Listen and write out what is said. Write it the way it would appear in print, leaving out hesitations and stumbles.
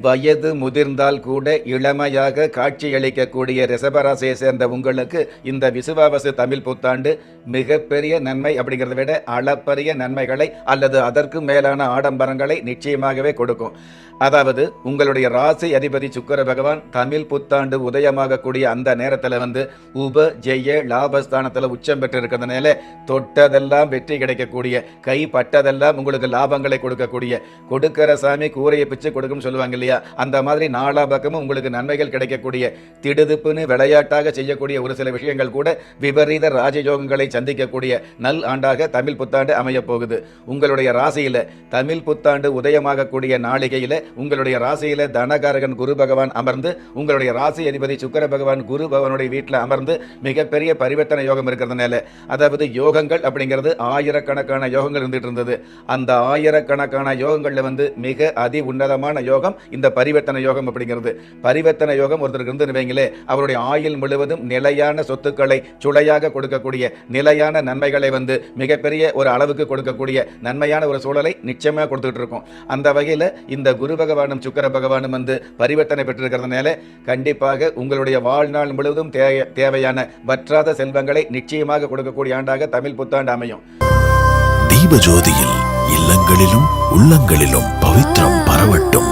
வயது முதிர்ந்தால் கூட இளமையாக காட்சியளிக்கக்கூடிய ரிஷபராசியை சேர்ந்த உங்களுக்கு இந்த விசுவாவசு தமிழ் புத்தாண்டு மிகப்பெரிய நன்மை அப்படிங்கிறத விட அளப்பரிய நன்மைகளை அல்லது அதற்கு மேலான ஆடம்பரங்களை நிச்சயமாகவே கொடுக்கும். அதாவது உங்களுடைய ராசி அதிபதி சுக்கிர பகவான் தமிழ் புத்தாண்டு உதயமாகக்கூடிய அந்த நேரத்தில் உப ஜெய லாபஸ்தானத்தில் உச்சம் பெற்று இருக்கிறதுனால தொட்டதெல்லாம் வெற்றி கிடைக்கக்கூடிய, கைப்பட்டதெல்லாம் உங்களுக்கு லாபங்களை கொடுக்கக்கூடிய, கொடுக்கிற சாமி கூரையை பிச்சு கொடுக்கும் சொல்லுவாங்க இல்லையா, அந்த மாதிரி நாலா பக்கமும் உங்களுக்கு நன்மைகள் கிடைக்கக்கூடிய, திடுதுப்புன்னு விளையாட்டாக செய்யக்கூடிய ஒரு சில விஷயங்கள் கூட விபரீத ராஜயோகங்களை சந்திக்கக்கூடிய நல் ஆண்டாக தமிழ் புத்தாண்டு அமைய போகுது. உங்களுடைய ராசியில தமிழ் புத்தாண்டு உதயமாகக்கூடிய நாளிகையில உங்களுடைய ராசியில தனகாரகன் குரு பகவான் அமர்ந்து, உங்களுடைய ராசி அதிபதி சுக்கிர பகவான் குரு பகவானுடைய வீட்டில் அமர்ந்து மிகப்பெரிய பரிவர்த்தனை யோகம் இருக்கிறதுனால, அதாவது யோகங்கள் அப்படிங்கிறது ஆயிரக்கணக்கான யோகங்கள் இருந்துட்டு இருந்தது. அந்த ஆயிரக்கணக்கான யோகங்கள்ல மிக அதி உன்னதமான யோகம் இந்த பரிவர்த்தனை யோகம் அப்படிங்கிறது. பரிவர்த்தனை யோகம் ஒருத்தருக்கு இருந்து வைங்களே, அவருடைய ஆயுள் முழுவதும் நிலையான சொத்துக்களை சுளையாக கொடுக்கக்கூடிய, நிலையான நன்மைகளை மிகப்பெரிய ஒரு அளவுக்கு கொடுக்கக்கூடிய நன்மையான ஒரு சூழலை நிச்சயமா கொடுத்துட்டு இருக்கும். அந்த வகையில் இந்த குரு பகவானும் சுக்கிர பகவானும் பரிவர்த்தனை பெற்றிருக்கிறதுனால கண்டிப்பாக உங்களுடைய வாழ்நாள் முழுவதும் தேவையான வற்றாத செல்வங்களை நிச்சயமாக கொடுக்கக்கூடிய ஆண்டாக தமிழ் புத்தாண்டு அமையும். தீபஜோதியில் இல்லங்களிலும் உள்ளங்களிலும் பவித்திரம் பரவட்டும்.